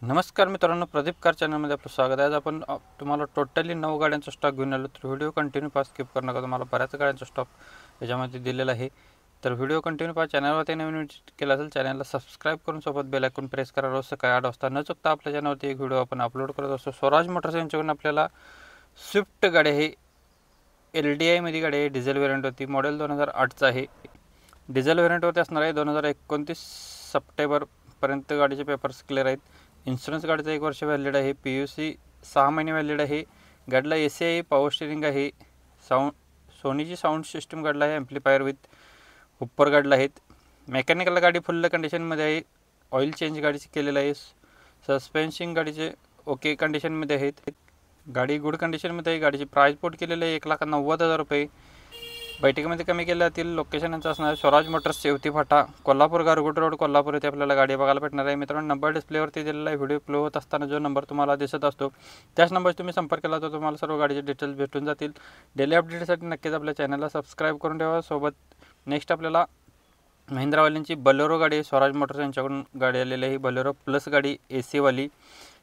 नमस्कार मित्रांनो, प्रदीप कार चॅनलमध्ये आपलं स्वागत आहे। आज आपण तुम्हाला टोटली 9 गाड्यांचा स्टॉक घेऊन आलो। तर व्हिडिओ कंटिन्यू पहा, स्किप करू नका। तुम्हाला बऱ्याच गाड्यांचा स्टॉक याच्यामध्ये दिलेला आहे, तर व्हिडिओ कंटिन्यू पहा। चॅनलवरती नवीन विजिट केला असेल चॅनलला सबस्क्राईब करून सोबत बेल आयकॉन प्रेस करा। रोज सकाळी 8 वाजता न चुकता आपल्या चॅनलवरती एक व्हिडिओ आपण अपलोड करत असतो। स्वराज मोटर्स यांच्याकडून आपल्याला स्विफ्ट गाडी आहे, LDI मध्ये गाडी आहे, डिझेल व्हेरियंटवरती, मॉडेल 2008चा आहे। डिझेल व्हेरियंटवरती असणार आहे। 2029 सप्टेंबरपर्यंत गाडीचे पेपर्स क्लिअर आहेत। इन्शुरन्स गाडीचा 1 वर्ष व्हॅलिड आहे। PUC 6 महिने व्हॅलिड आहे। गाडीला AC आहे, पॉवर स्टिअरिंग आहे, सोनीची साऊंड सिस्टम गाडीला आहे, ॲम्प्लिफायर विथ हुप्पर गाडीला आहेत। मेकॅनिकल गाडी फुल कंडिशनमध्ये आहे। ऑइल चेंज गाडीची केलेलं आहे। सस्पेन्शन गाडीचे ओके कंडिशनमध्ये आहेत। गाडी गुड कंडिशनमध्ये आहे। गाडीची प्राइस पोट केलेली आहे 1,90,000 रुपये। बैठकीमध्ये कमी केल्या जातील। लोकेशन यांचं असणार आहे स्वराज मोटर्स, येवती फाटा, कोल्हापूर, गारगोटी रोड, कोल्हापूर येथे आपल्याला गाडी बघायला भेटणार आहे। मित्रांनो, नंबर डिस्प्लेवरती दिलेला आहे। व्हिडिओ प्ले होत असताना जो नंबर तुम्हाला दिसत असतो त्याच नंबरवर तुम्ही संपर्क केला तर तुम्हाला सर्व गाडीचे डिटेल्स भेटून जातील। डेली अपडेटसाठी नक्कीच आपल्या चॅनलला सबस्क्राईब करून ठेवा। सोबत नेक्स्ट आपल्याला महिंद्रावाल्यांची बलेरो गाडी आहे। स्वराज मोटर्स यांच्याकडून गाडी आलेली आहे। बलेरो प्लस गाडी AC वाली,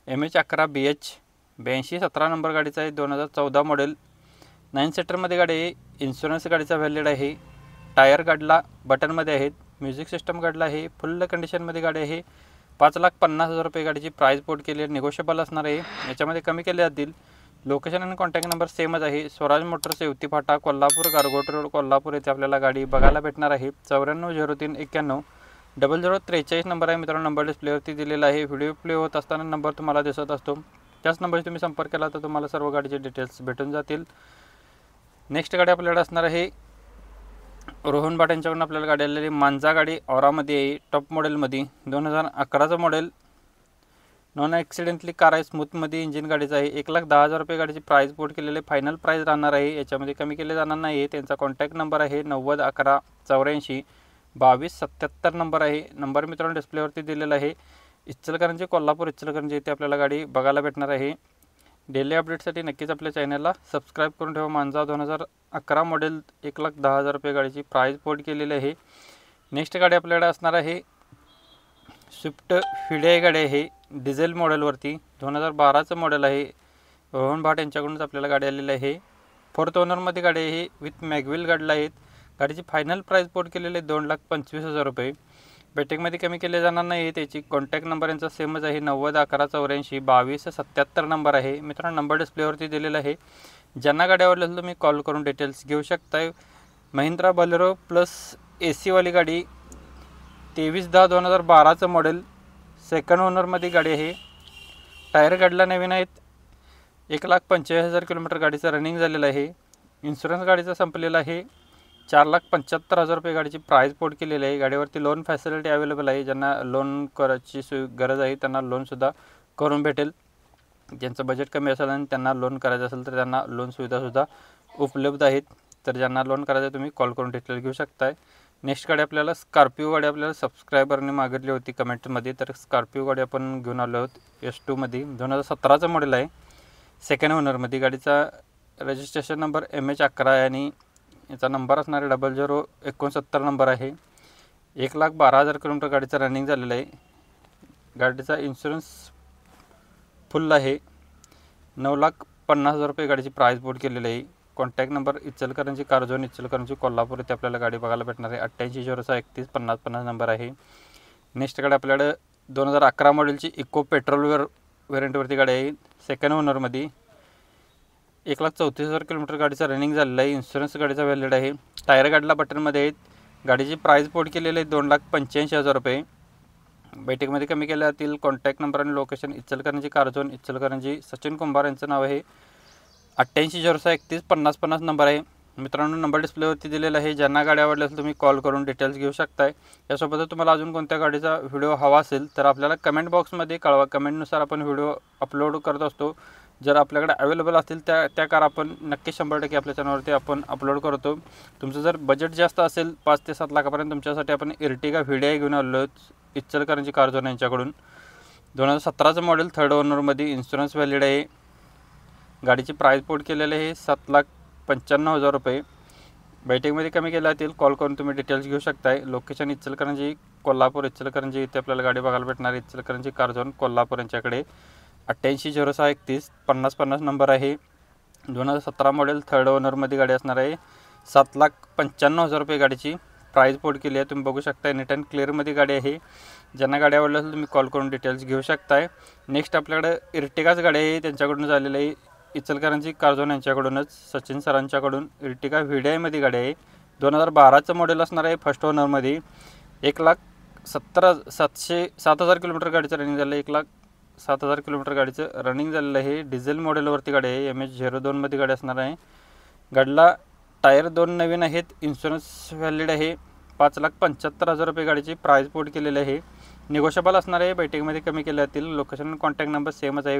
MH11 BH 8217 नंबर गाडीचा आहे। 2014 मॉडेल, 9 सीटरमध्ये गाडी आहे। इन्शुरन्स गाडीचा व्हॅलिड आहे। टायर गाडीला बटनमध्ये आहेत। म्युझिक सिस्टम गाडीला आहे। फुल कंडिशनमध्ये गाडी आहे। 5,50,000 रुपये गाडीची प्राइस पोट केली आहे। निगोशिएबल असणार आहे, याच्यामध्ये कमी केले जातील। लोकेशन आणि कॉन्टॅक्ट नंबर सेमच आहे। स्वराज मोटर्स, येवती फाटा, कोल्हापूर, गारगोटी रोड, कोल्हापूर येथे आपल्याला गाडी बघायला भेटणार आहे। 940391 0043 नंबर आहे। मित्रांनो, नंबर डिस्प्लेवरती दिलेला आहे। व्हिडिओ प्ले होत असताना नंबर तुम्हाला दिसत असतो त्याच नंबरशी तुम्ही संपर्क केला तर तुम्हाला सर्व गाडीचे डिटेल्स भेटून जातील। नेक्स्ट गाडी आपल्याकडे असणार आहे रोहन भाट यांच्याकडून आपल्याला गाडी आलेली मांजा गाडी औरामध्ये आहे। टॉप मॉडेलमध्ये 2011चं मॉडेल, नॉन ॲक्सिडेंटली कार आहे, स्मूथमध्ये इंजिन गाडीचं आहे। 1,10,000 रुपये गाडीची प्राइस पोट केलेली आहे। फायनल प्राइस राहणार आहे, याच्यामध्ये कमी केले जाणार नाही आहे। त्यांचा कॉन्टॅक्ट नंबर आहे 9011842277 नंबर आहे। नंबर मित्रांनो डिस्प्लेवरती दिलेला आहे। इचलकरंजी, कोल्हापूर, इचलकरंजी येथे आपल्याला गाडी बघायला भेटणार आहे। डेली अपडेटसाठी नक्कीच आपल्या चॅनलला सबस्क्राईब करून ठेवा। मांजा 2011 मॉडेल, 1,10,000 रुपये गाडीची प्राइस पोट केलेली आहे। नेक्स्ट गाडी आपल्याकडे असणार आहे स्विफ्ट FIDI गाडी आहे, डिझेल मॉडेलवरती, 2012चं मॉडेल आहे। रोहन भाट यांच्याकडूनच आपल्याला गाडी आलेली आहे। 4th ओनरमध्ये गाडी आहे, विथ मॅगविल गाडीला आहेत। गाडीची फायनल प्राइस पोट केलेली आहे 2,25,000 रुपये। बैठकमध्ये कमी केले जाणार नाही आहे। त्याची कॉन्टॅक्ट नंबर यांचा सेमच आहे, 9011842277 नंबर आहे। मित्रांनो, नंबर डिस्प्लेवरती दिलेला आहे। ज्यांना गाडी आवडली असेल तुम्ही कॉल करून डिटेल्स घेऊ शकताय। महिंद्रा बलेरो प्लस AC वाली गाडी, 23/10/2012चं मॉडेल, सेकंड ओनरमध्ये गाडी आहे। टायर गाडीला नवीन आहेत। 1,45,000 किलोमीटर गाडीचं रनिंग झालेलं आहे। इन्शुरन्स गाडीचा संपलेला आहे। 4,75,000 रुपये गाडीची प्राइस पोट केलेली आहे। गाडीवरती लोन फॅसिलिटी अवेलेबल आहे। ज्यांना लोन करायची गरज आहे त्यांना लोनसुद्धा करून भेटेल। ज्यांचं बजेट कमी असेल आणि त्यांना लोन करायचं असेल तर त्यांना लोन सुविधासुद्धा उपलब्ध आहेत। तर ज्यांना लोन करायचं तुम्ही कॉल करून डिटेल घेऊ शकताय। नेक्स्ट गाडी आपल्याला स्कॉर्पिओ गाडी आपल्याला सबस्क्रायबरने मागितली होती कमेंटमध्ये, तर स्कॉर्पिओ गाडी आपण घेऊन आलो आहोत। S2मध्ये 2017चं मॉडेल आहे, सेकंड ओनरमध्ये। गाडीचा रजिस्ट्रेशन नंबर MH11 आहे आणि याचा नंबर असणारे 0069 नंबर आहे। 1,12,000 किलोमीटर गाडीचं रनिंग झालेलं आहे। गाडीचा इन्शुरन्स फुल आहे। 9,50,000 रुपये गाडीची प्राइस पोट केलेली आहे। Contact number Ichalkaranji car zone, Ichalkaranji, Kolhapur येथे आपल्याला गाडी बघायला भेटणार आहे। 8806315050 नंबर आहे। नेक्स्ट गाडी आपल्याकडे 2011 मॉडेलची इको पेट्रोल व्हेरियंटवरती गाडी आहे, सेकंड ओनरमध्ये। 1,34,000 किलोमीटर गाडीचा रनिंग झालेला आहे। इन्शुरन्स गाडीचा व्हॅलिड आहे। टायर गाडीला बटनमध्ये आहेत। गाडीची प्राइस पोट केलेली आहे 2,85,000 रुपये। बैठकीमध्ये कमी केल्या जातील। कॉन्टॅक्ट नंबर आणि location Ichalkaranji car zone, Ichalkaranji, Sachin Kumbhar यांचं नाव आहे। 8806315050 नंबर आहे। मित्रांनो, नंबर डिस्प्लेवरती दिलेला आहे। ज्यांना गाडी आवडली असेल तुम्ही कॉल करून डिटेल्स घेऊ शकताय। यासोबतच तुम्हाला अजून कोणत्या गाडीचा व्हिडिओ हवा असेल तर आपल्याला कमेंट बॉक्समध्ये कळवा। कमेंटनुसार आपण व्हिडिओ अपलोड करत असतो। जर आपल्याकडे अवेलेबल असतील त्या कार आपण नक्की 100% आपल्या चॅनलवरती आपण अपलोड करतो। तुमचं जर बजेट जास्त असेल 5 ते 7 लाखापर्यंत, तुमच्यासाठी आपण Ertiga FIDI घेऊन आलो आहोत इचलकरंजी कार झोन यांच्याकडून। 2017चं मॉडेल, थर्ड ओनरमध्ये, इन्शुरन्स व्हॅलिड आहे। गाडीची प्राइस पोट केलेली आहे 7,95,000 रुपये। बैठकीमध्ये कमी केल्या जातील. कॉल करून तुम्ही डिटेल्स घेऊ शकताय. लोकेशन इचलकरंजी, कोल्हापूर. इचलकरंजी इथे आपल्याला गाडी बघायला भेटणार. इचलकरंजी कार झोन कोल्हापूर यांच्याकडे 880631 5050 नंबर आहे. 2017 मॉडेल, थर्ड ओनरमध्ये गाडी असणार आहे. 7,95,000 रुपये गाडीची प्राईस बोर्ड केली आहे. तुम्ही बघू शकता. नीट अँड क्लिअरमध्ये गाडी आहे. ज्यांना गाडी आवडली असेल तुम्ही कॉल करून डिटेल्स घेऊ शकताय. नेक्स्ट आपल्याकडे इर्टिगाच गाडी आहे. त्यांच्याकडून झालेलं आहे. इचलकरंजी कार झोन यांच्याकडूनच, सचिन सरांच्याकडून इर्टिगा VDIमध्ये गाडी आहे. 2012चं मॉडेल असणार आहे. फर्स्ट ओनरमध्ये. 1,70,000 किलोमीटर गाडीचं रनिंग झालं आहे. 1,07,000 किलोमीटर गाडीचं रनिंग झालेलं आहे. डिझेल मॉडेलवरती गाडी आहे. MH02मध्ये गाडी असणार आहे. गाडीला टायर 2 नवीन आहेत. इन्शुरन्स व्हॅलिड आहे. 5,75,000 रुपये गाडीची प्राईस बोर्ड केलेली आहे. निगोशिएबल असणार आहे. बैठकीमध्ये कमी केले जातील. लोकेशन कॉन्टॅक्ट नंबर सेमच आहे.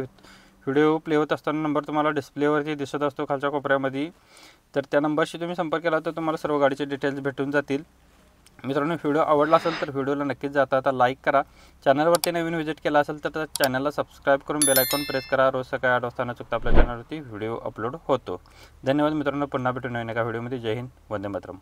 व्हिडिओ प्ले होत असताना नंबर तुम्हाला डिस्प्लेवरती दिसत असतो खालच्या कोपऱ्यामध्ये. तर त्या नंबरशी तुम्ही संपर्क केला तर तुम्हाला सर्व गाडीचे डिटेल्स भेटून जातील. मित्रांनो, व्हिडिओ आवडला असेल तर व्हिडिओला नक्कीच जाता लाईक करा. चॅनलवरती नवीन व्हिजिट केला असेल तर चॅनलला सबस्क्राईब करून बेल आयकॉन प्रेस करा. रोज सकाळी 8 वाजता न चुकता आपल्या चॅनलवरती व्हिडिओ अपलोड होतो. धन्यवाद मित्रांनो. पुन्हा भेटू नवीन एका व्हिडिओमध्ये. जय हिंद, वंदे मातरम.